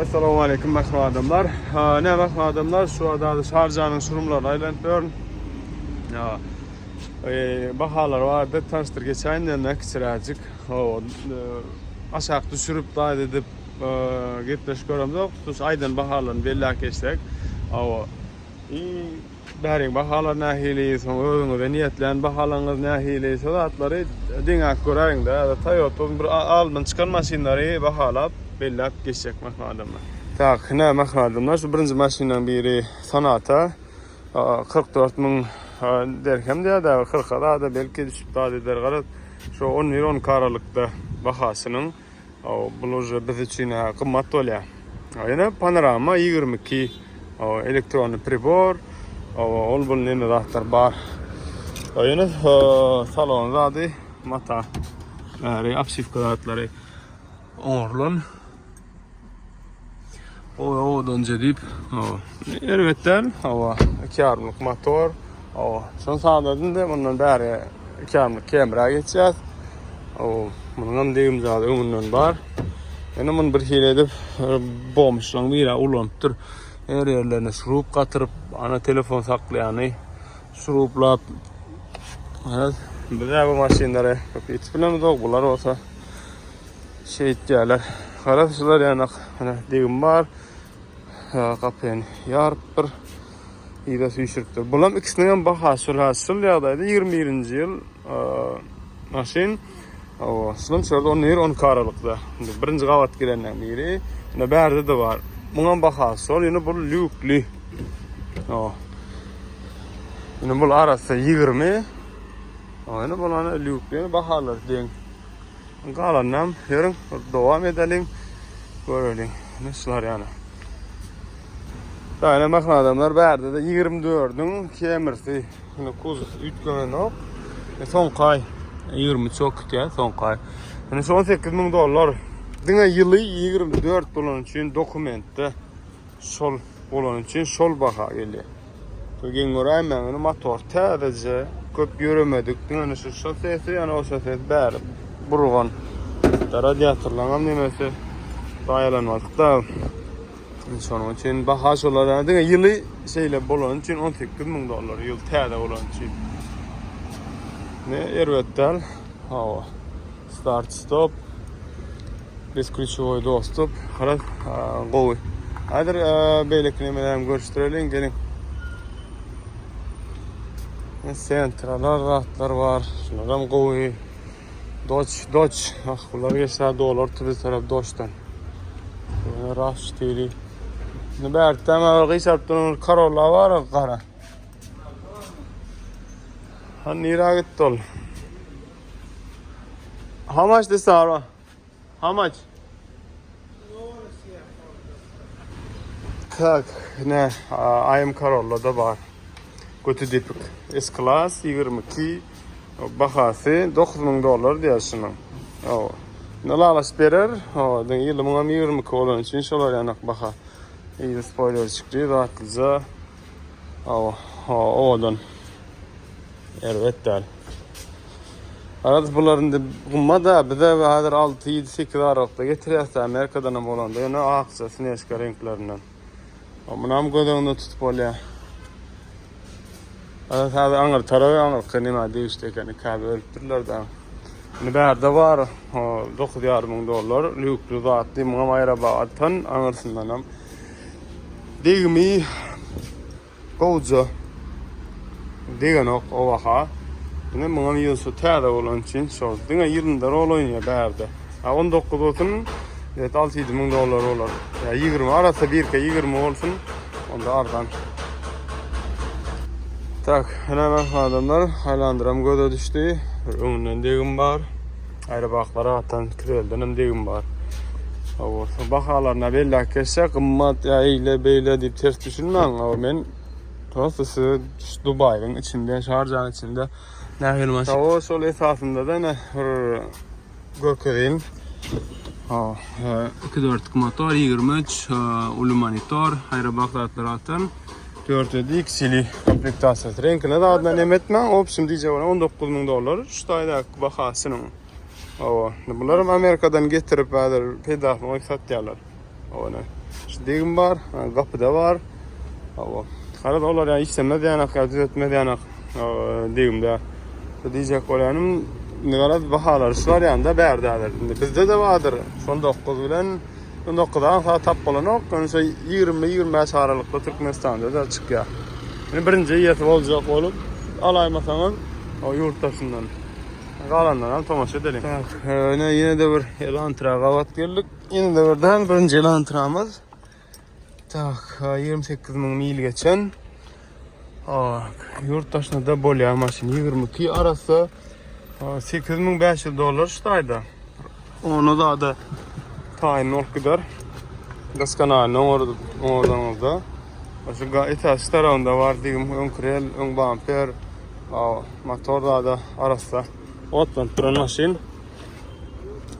Assalamu alaikum bakma adamlar. Ne bakma adamlar şu adada Şarja'nın surumlarına aylanıyorum. Ya, bahalar vardı tanıştır geçen ne kısıracık. O aşağı düşürüp da edip gitmiş görüyorum. Tutuş aydan bahalarını belli geçtik. O bäriň bahalar nähili, soň özüňize niyetlen bahalarňyz nähili, şol atları diňe göräň da Toyota'nın bir alman çykan maşinlary bahalap bellap geçecek adamlar. Tak, ne adamlar? Şu birinci maşinanyň biri Sonata 44.000 derhem diýär da 40'a da belki düşüp da eder garat. Şu 10 karalykda bahasynyň bu biz üçin kymmat bolýar. Ýene panorama 22 elektron pribor ol bunun rahatlar bar. Ýene salon zady mata apsifkatlary orlan. Odan jedip elbetden 2 armlyk motor. Şol sağladığında bundan bäri 2 armlyk kamera geçýär. Bunun degim zady öňünden bar. Ýene mun bir hile edip bomşlaň bir ulantyr. Her yerlerine şurup katıryp ana telefon saklaýany şuruplap. Evet, bu maşinlere hiç bilen dog bular olsa şeyitler. Karasılar yani degim var. Kapyn yarpır. İda süýşüripdir. Bulam ikisiniň bahasy hasıl ýagdaýda 21-nji ýyl maşin. Aslında şurada 10 karalykda. Birinji gawat gelenden biri. Ne bärde de var. Muňa bahasy ol, ýene bu lükli. Ýene bu arasy 20. Ýene bulany lükli bahalar deň. Galanam, ýörüň, dowam edelim. Görelim. Näşlar ýany. Daýna makna adamlar bärde de 24'ün kemirsi. Ýene kuzuk ütgenen ok. Soňky 20 çok ýa, soňky. Ýene $18.000. Diňe ýyly 24 bolan üçin dokumentde şol bolan üçin şol baha gelýär. Bugün göräýän motor täze köp ýöremedik. Diňe şu sesi ýani o ses bäri burgan. Radiatorlaryň nemesi daýalanmakda. Şonuň üçin baha şolar diňe ýyly şeýle bolan üçin $18.000 ýyl täze bolan üçin. Ne erwetdal? Start stop. Beskriçoy dostum. Harat gowy. Hadir beýlekini menem görüşdirelim gelin. Sentralar rahatlar var. Şundan gowy. Dodge. Bular geçer dolar tübi taraf Dodge'dan. Rahat stili. Ne bärt tamam gysapdan Corolla var gara. Nira gittol. How much this Sarah? How much? Tak, ne, I am Corolla'da var. Kötü dipik. S-Class 22 bahası $9.000 diýersin. Ne lalas berer? Den ýyly muňa 22 bolan üçin şolar ýanak baha. Ýa spoiler çykdy, rahatlyca. Odan. Elbetde. Arada buların da gummada bize hazır 6-7-8 aralykda getirýärse Amerikadan bolanda ýene akça sneşka renklerinden. Munam gödüňde tutup bolýar. Arada aňyr tarawy aňyr kenema diýişdi ekeni kaby ölpdirler da. Ne bärde var $9.500 lükli zatly muňa maýra bagatan aňyrsyndanam. Degimi goja degen ok owaha. Ýene muňa ýylsy täze bolan üçin şol. Diňe ýylynda roloýan bärde. 19 bolsun, $6-7.000 bolar. Ya 20 arasy 20 bolsun, onda ardan. Tak, hemen adamlar haylandıram göze düştü. Öňünden degim bar. Aýra baklara atan kirelden degim bar. Bahalarına belli geçse kımmat ya eyle beyle deyip ters düşünmem. Men tosası Dubai'nin içinde, Şarja'nın içinde nähil maşyn. O şol esasında da ne gökerin. 2-4 motor 23 ulu monitor, aýra baklatlar atan 4 xili komplektasiyasy. Renkine de adına nemetmen, opsiyon diýje $19.000. Şu taýda bahasynyň. Bunlar Amerikadan getirip pedalını satýarlar. Ona. İşte degim var, kapıda var. O. Karada olar yani işlemedi yanak ya düzeltmedi yanak degimde. Diyecek olanım ne kadar bahalar var yanında berdalar. Bizde de vardır. Son 9 bilen 9'dan tap bolan ok. Yani 20-25 aralıkta Türkmenistan'da da çıkıyor. Yani birinci yetip olacak olup alaymasanız o yurttaşından. Qalandan ham tomosha edelim. Tak, yine de bir elantra qavat geldik. Yine de birden birinci elantramız. Tak, 28 ming mil geçen. Yurttaşına da bolya maşin 22 arası $8,500 ştaydı. Onu da tayin ol kadar. Gaz kanalının oradan da. Başka itaç tarafında var diyeyim. Ön krel, ön bumper, motor da arası. Otlan turan maşin.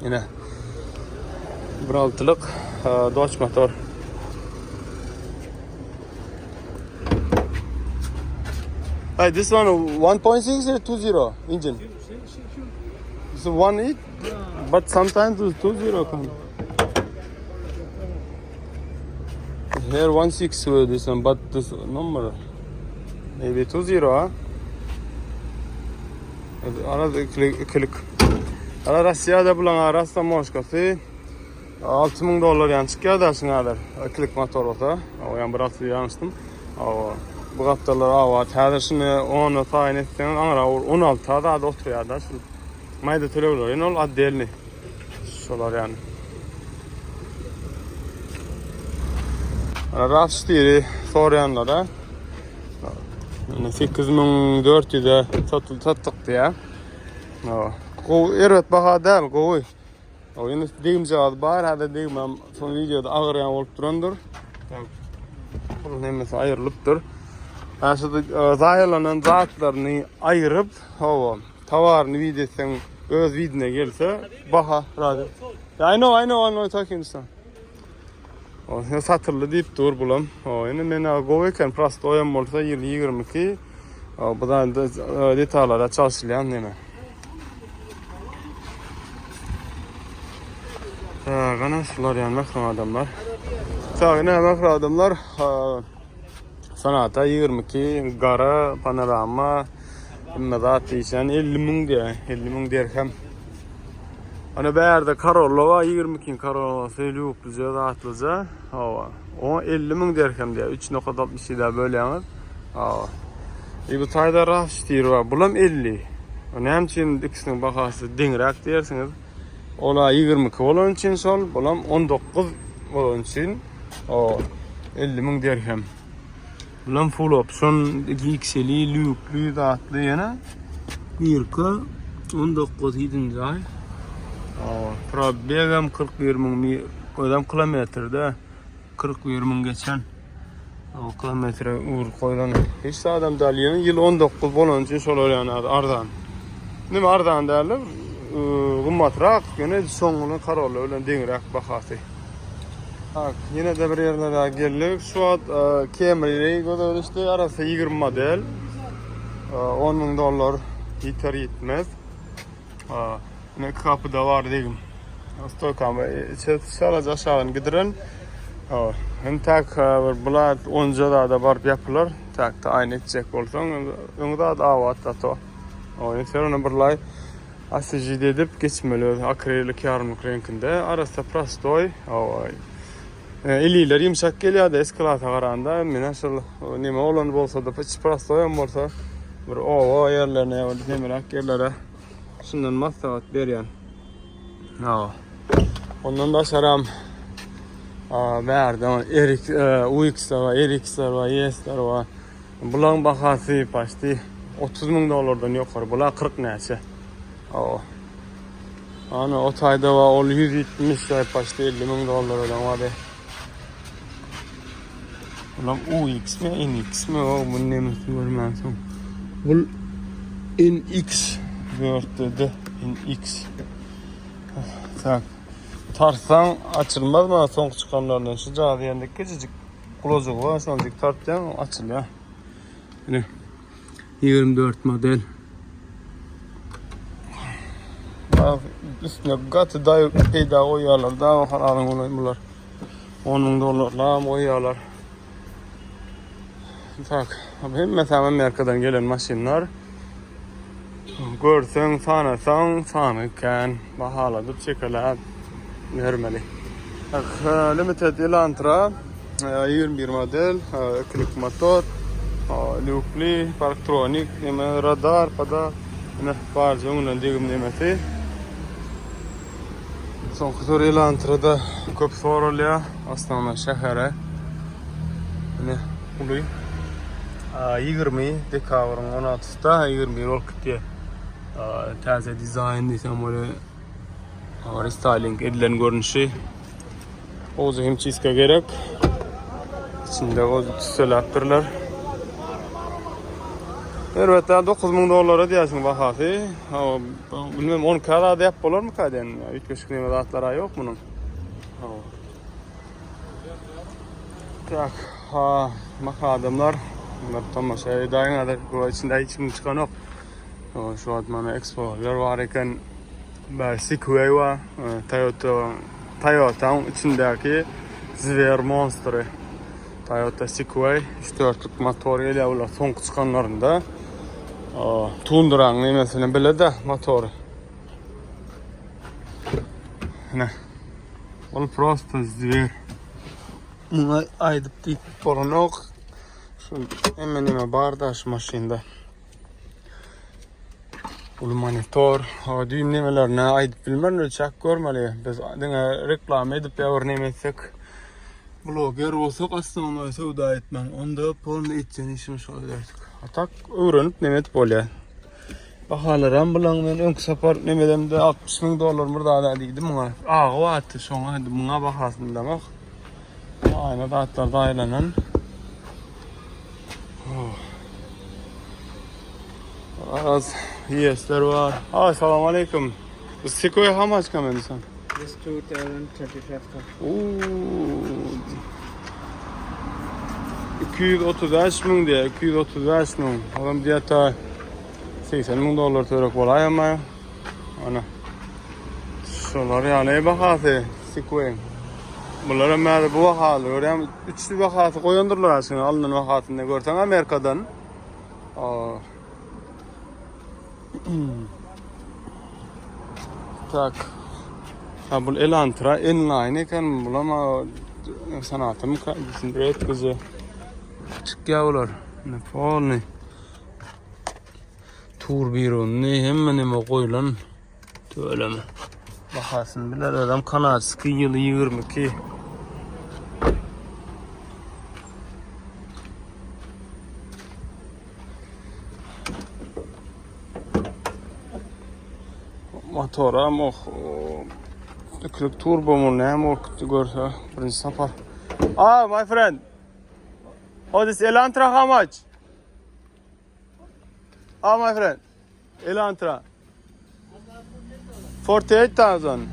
Yine. 1.6'lık Dodge motor. Hey, this one 1.6 or 2.0 engine? So 1.8, but sometimes it's 2.0 come. Here 1.6 with this one, but this number maybe 2.0, huh? Arada klik. Ara Rossiyada bulan arasında moşkası $6,000 yani çıkıyor da şunlar. Klik motor olsa, o yan biraz yanlıştım. O bu kaptalar avat. Hadi şimdi 10'u tayin etsen, anara 16 da oturuyor da. Mayda töleğiyor. Yani ol addelini. Şolar yani. Raf stiri soruyanlara. Yani 8.400'e sattık diye. Evet baha değil, koy. O yine deyim cevabı var, hadi deyim ben son videoda ağıryan olup durandır. Bunun hemesi ayrılıptır. Aslında zahirlanan zatlarını ayırıp, tavarını videosen öz videone gelse, baha radyo. I know talking to you. Satırlı deyip dur bulam. Yani men goyken prosto oyam olsa 22. Bu da detaylara çalışılan neme. Gana sular yanmak adamlar. Sağına bakır adamlar. Sanata 22 gara panorama imzatı için 50.000 diye 50.000 dirhem. Hani berde Corolla var 22 Corolla söylüyor bize rahatlıca. O 50.000 dirhem diye 3.67 de böyle yani. Bu tayda rahat var. Bulam 50. Onun hem için ikisinin bakası dingrek dersiniz. Ola 22 olan için sol, bulam 19 olan için 50.000 dirhem. Bulam full option, gikseli, lüklü, dağıtlı yana. Birka 19 hidin ay. Probegam 41.000 kilometrede 41.000 geçen. Kilometre uğur koydan. Hiç adam daliyenin yıl 19 olan için sol yani ardan. Nima ardan derler? Gımmatrak yine sonunu Corolla öyle dingrek bakası. Yine de bir yerlere geldik. Şu an Camry'yi gördüğünüz işte arası 20 model. $10,000 yeter yetmez. Ne kapıda var diyeyim. Stoykam sadece aşağıdan gidiren. Hem tak bular onca da barıp yapılır. Tak da aynı çek olsan onu da avat ato. O insanın birlay asıcı edip geçmeli akrilik yarımlık renkinde. Arası prostoy. Eliler yumuşak geliyor da eskalata qaranda. Men asıl nima olan bolsa da hiç prostoy ham bolsa bir o yerlerine ya demirek yerlere şundan maslahat berýän. Ondan da şaram berdi. Erik UX'lar var, RX'lar var, YS'lar var. Bulan bahası paşti $30,000'dan yuqori. Bular 40 näçe. Ana o tayda var 170 paşti $50,000'dan var. Ulan UX mi NX mi o bunun nemesi görmezsin. Bu NX gördü NX. Tak. Tarsan açılmaz mı son çıkanlardan şu cadiyende küçücük kulozuk var sonucuk tartacağım açılıyor. Yine 24 model. Üstüne katı da peyda koyuyorlar daha kararın olan bunlar. $10.000 koyuyorlar. Tak, hem mesela Amerika'dan gelen maşinlar görsen, tanısan bahaladıp çekeler vermeli. Tak, limited Elantra 21 model, klik motor, lukli, elektronik, radar, pada, parça onun digim nemesi. Son kutur Elantra'da köp sorulya, aslında şehre. Ne oluyor? 20 dekabrın 16'da 20 rol kıtıyor. Taze dizayn desem öyle restyling edilen görünüşü. Ozu hem çizka gerek. İçinde ozu tüselaptırlar. Evet, $9.000 diyorsun bahası. Bilmem 10 kadar da yap olur mu kadar? 3-5 kıymetler yok bunun. Tak, makadımlar. Bunlar tam şey dayan da bu içinde hiç çıkan yok. Şu an bana Explorer var iken Sequoia var. Toyota içindeki Zver Monster. Toyota Sequoia 3-4'lük motor geliyor son çıkanlarında. Tundra'nın nemesini bile de motoru. Ne? Ol prosto Zver. Buna aydıp dik boran yok. Şu hemen bardaş maşinde. Bu monitor, düğüm nemelerine aydıp bilmem ne çak görmeli. Biz reklam edip örneğmetsek blogger olsak aslında sevda etmem. Onda polunu etsen işimiz olaydık. Atak öğrenip nemet böyle. Bahalarım bulan ben ön sapar nemedemde $60.000 burada da dedim buna. Ağı vardı sonra buna bakasın demek. Aynı dağıtlarda aylanan. Az yesler var. Assalamu alaikum. The Sequoia how much come in son? This 2035. $235.000 diye, $235.000. Adam diye ta $80.000 törek olay ama ana. Şolar yani bakası Sequoia. Bunlara mədə bu vaxtı, görəm, üçlü vaxtı qoyundurlar aslında, alınan vaxtında görsən Amerikadan. Tak. Bu Elantra inline iken bulama sanatım kaydırsın ret kızı. Çık yavrular. Ne fal ne. Turbiron ne hemen eme koyulan. Öyle mi? Bakasın bilir adam kanatsı yılı 22. Motora moh klik turbo mu ne mor görse birinci safar. My friend. Oh, this Elantra how much? My friend. Elantra. 48,000.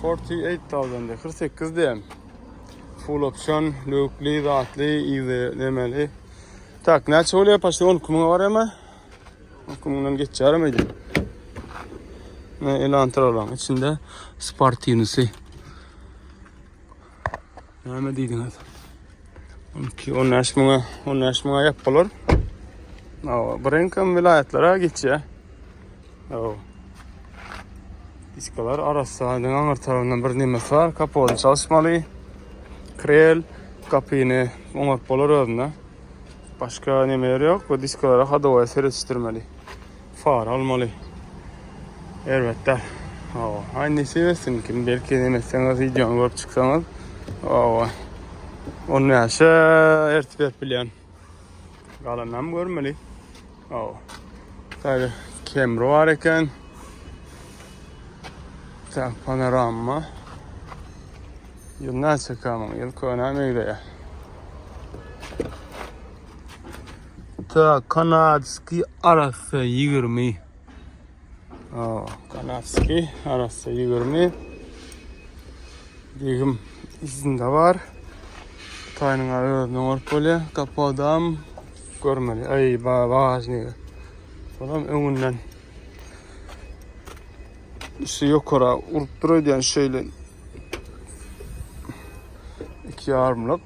48,000 de 48 diyem. Full option, lukli, rahatlı, iyi demeli. Tak, ne oluyor paşta 10 kumuna var ama 10 kumundan geçer miydi? Elantra olan içinde Spartinusi. Ne dediniz? 10 yaşmına yapılır. Bırakın vilayetlere geçiyor. Diskalar arası ağır tarafından bir nimesi var. Kapı çalışmalı. Krel kapını onarıp olur önüne. Başka nimeleri yok. Bu diskalara hadavaya seyretiştirmeli. Far almalı. Elbette. Aynısı versin ki belki demezseniz videonu görüp çıksanız. Onun yaşı ertibet bilen. Kalanam görmeli. Tabii kamera var iken. Tak panorama. Yıl ne çıkamam? Yıl önemli ya. Tak kanadski arası 20. Kanadski arası 20. Digim izinde var. Tayının arasında var böyle. Kapı adam görmeli. Ay bağışını. Adam önünden. İşte yukarı urup duruyor yani şöyle. 2,5'lık.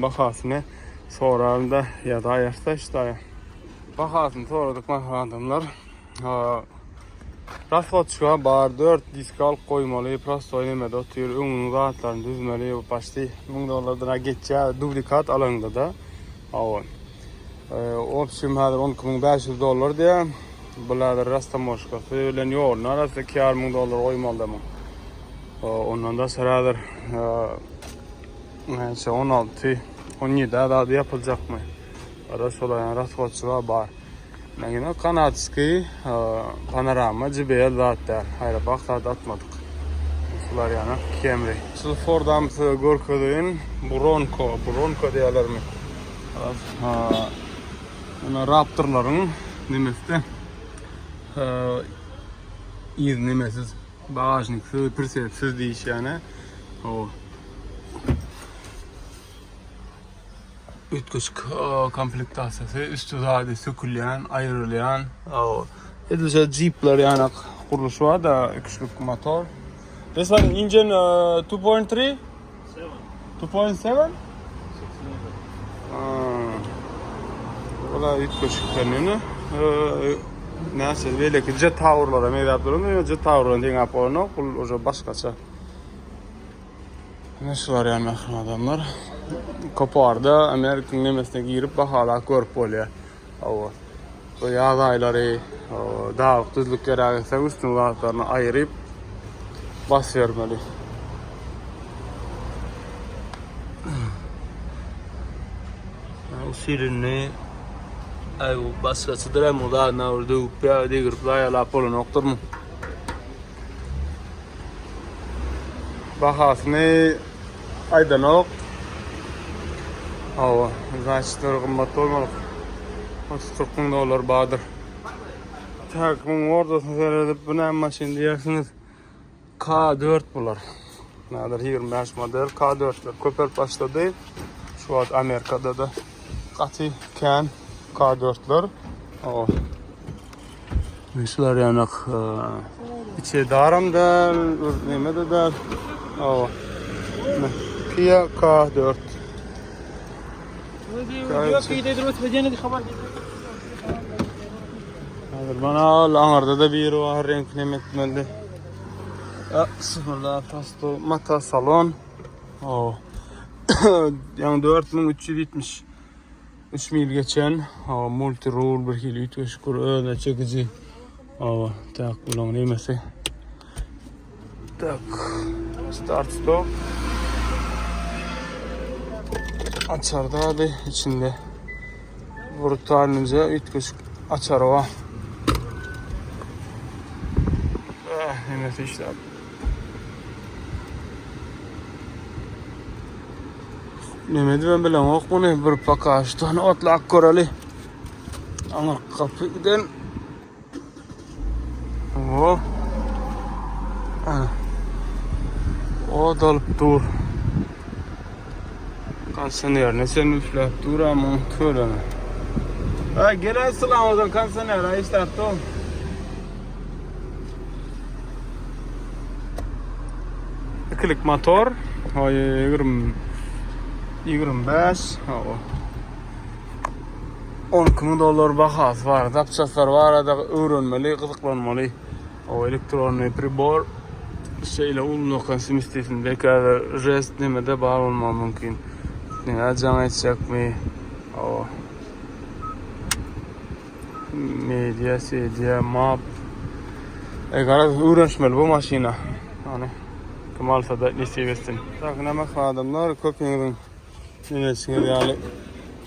Bahasını sorarında ya da ayarsa işte. Bahasını soradık adamlar. Rasxotçuğa bar 4 diskal koymalı, prosto oynamada otuyor, ünlü rahatlarını düzmeli, başta $1000'dan geçeceği duplikat alanda da. Opsiyon hadir $10,500 diye. Bunlar rastamoşka söyleniyor. Narası $2,000 oymalı mı? Ondan da sıradır. Neyse 16-17 daha da yapılacak mı? Arası olan rasxotçuğa bar. Yine kanatski panorama JBL zaten. Hayır bak da atmadık. Sular yani Camry. Ford'dan görküdüğün Bronco diyorlar mı? Ona Raptor'ların nimesi iz nimesiz bagajnik siz deyiş yani. O Ütköşk komplektasyası, üstü zade sökülyen, ayrılayan, edilse Jeep'ler yani kuruluşu var da küçük motor. This one engine 2.3? 2.7? Ola Ütköşk'ten neyse böyle ki jet tower'lara meydap durumda, jet tower'ın diye yaparını, o başkaça. Neşler yani adamlar. Koparda Amerikan nemesine girip bahala görüp oluyor. O yaz ayları daha tuzluk gerekirse üstün rahatlarını ayırıp bas vermeli. O sirinni başkası da mı da orada upya girip daha lapolu noktur mu? Bahasını aydan ok. Zaçtır qımmat olmalı. $30,000 badır. Takımın ortasını seyredip buna maşin diyersiniz. K4 bular. Nadir 25 model K4'ler. Köper başladı. Şu an Amerika'da da katı Ken K4'ler. Mesela yani içe daram da nemede de Kia K4. Bana Langar'da da bir var renk nemetmeli. Sıfırlar pasto mata salon. Yani 4370 3 mil geçen multi roll bir hili tuşkur öyle çekici. Tak bulan nemesi. Tak start stop. Açar da içinde brutalınca ütküş açar o. Nemesi işte. Nemedi ben bilen ok bunu bir pakajdan otlak korali. Ama kapıdan o dalıp dur. Kansener ne sen üflep dur ama töreme. Gene sılamadan kansener ay starto. Klik motor. 25. $10,000 bahas var. Dapçaslar var da öğrenmeli, kızıklanmalı. O elektronik pribor şeyle ulnokan simistesinde belki rest nemede bağlı olma mümkün. Ne acaba edecek mi? Medya, sedya, map. Eğer uğraşmalı bu maşina. Yani Kemal Sadat lisevestin. Taknama adamlar köpeğinin nemesine yani.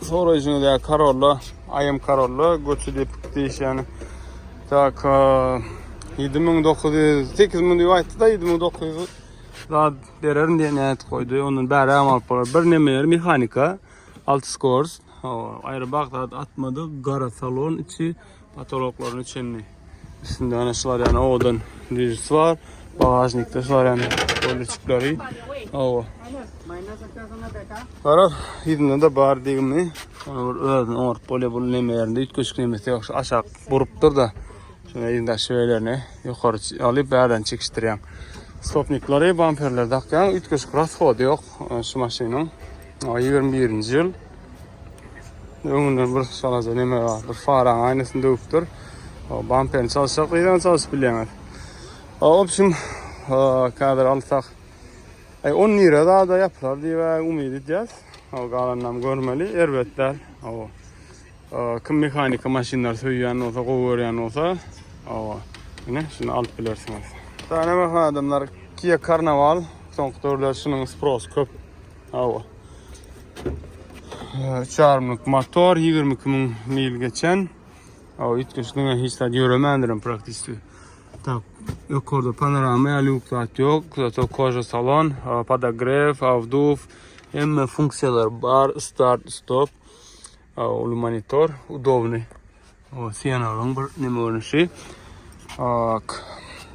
Sonra içinde de Karolla, ayım Karolla göçülüp gidiş yani. Tak 7.900, 8.000 diye aytdı da 7.900 daha dererin diye niyet koydu. Onun bari amal para. Bir nemeler mekanika, alt skors. Ayrı bakta atmadı. Gara salon içi, patologların içini. Üstünde anlaşılar yani odan dirisi var. Bagajnikte var yani. Böyle çıkları. Karar, yedinde de bar değil mi? Onlar voleybol nemelerinde üç küçük nemesi yok. Aşağı buruptur da. Şuna yedinde şeylerini yukarı alıp yerden çekiştireyim. Stopnikleri, bamperler takyan, 3 köşk rasxodi yok şu maşinin. 21-nji ýyl. Öňünden bir salaja neme bar, bir faraň aynasyn döwüpdir. Bamperini çalışsak, ýa-da çalışyp bilýäňiz. Opşym kadar alsak 10 lira da yapılar diye umid edeceğiz. Galanam görmeli, elbetler. Kim mekanika maşinler söýýän olsa, gowurýan olsa, ne şunu alıp bilersiniz. Tane bak adamlar Kia Carnival, sonqdörler şunun spros köp. 3,5 motor, 22.000 mil geçen. Ýetgeçliňe hiç de ýöremendirim praktisli. Tak, yukarıda panorama luktat yok, zato koja salon, podogrев, avduf, hem funksiyalar bar, start, stop, ulu monitor, udobny. Siyanalın bir nime görünüşi.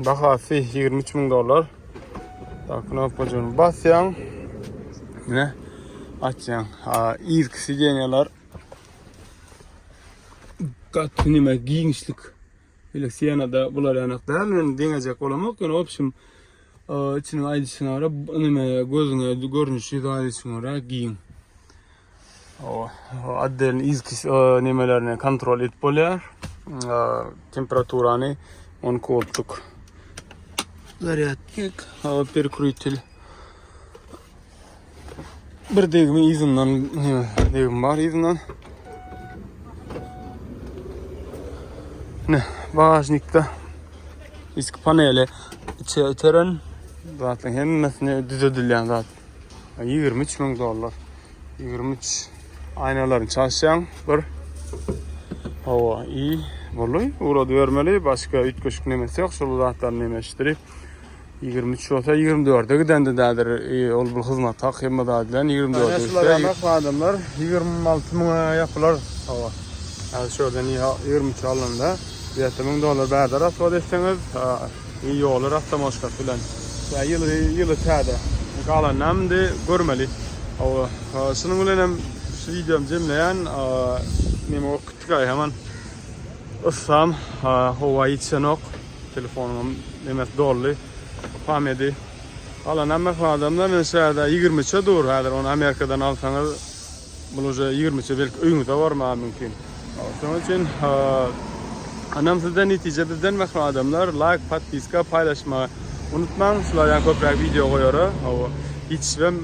Bahası $23.000. Tak, knopkacını basyan, ne? Açyan, ilk sidenyalar, kat nime giyinçlik. Böyle siyanada bular yanaklar, men deňejek bolamak, ýöne opşym içiniň aýdyşyna gara nime gözüňe görünüşi daýdyşyna gara giyin. Addelin izki nimelerini kontrol edip bolýar. Temperaturany on koltuk. Zaryadnik, perkuritel. Bir degmi izinden, degim var izinden. Ne, bagajnikda iski paneli içeren zaten hemmesini düzedilýän zat. $23.000. 23 aynaların çalışan bir iyi bolýar. Urady bermeli, başka 3 köşk nemesi yok. Şol zatlarını nemeşdirip 23 olsa 24'e gidende dädir. Ol bu hyzmat hak hemme dädilen 24'e. Näşeler adamlar 26.000 yapılar. Şöyle 23 alanda $7.000 bärdar asfalt etseňiz, iyi olur avtomoşka bilen. Ya ýyly täze. Galanamdy görmeli. Şunun bilen hem şu videom jemleýän neme okutdyk hemen ıssam howa içenok telefonum neme dolly pamedi. Galanam adamlar näşäde 20 dur häzir onu Amerikadan alsaňyz bu 20 belki öňüňizde barma mümkin. Şonuň üçin anam sizden neticelerden bakma adamlar like, podpiska, paylaşma unutmayın. Şulardan köprak video koyuyor. Hiç ben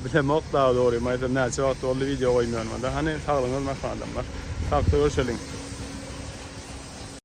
bilemek daha doğru. Mayda ne çok oldu video koymuyorum da. Hani sağlığınız bakma adamlar. Sağlıklı görüşelim.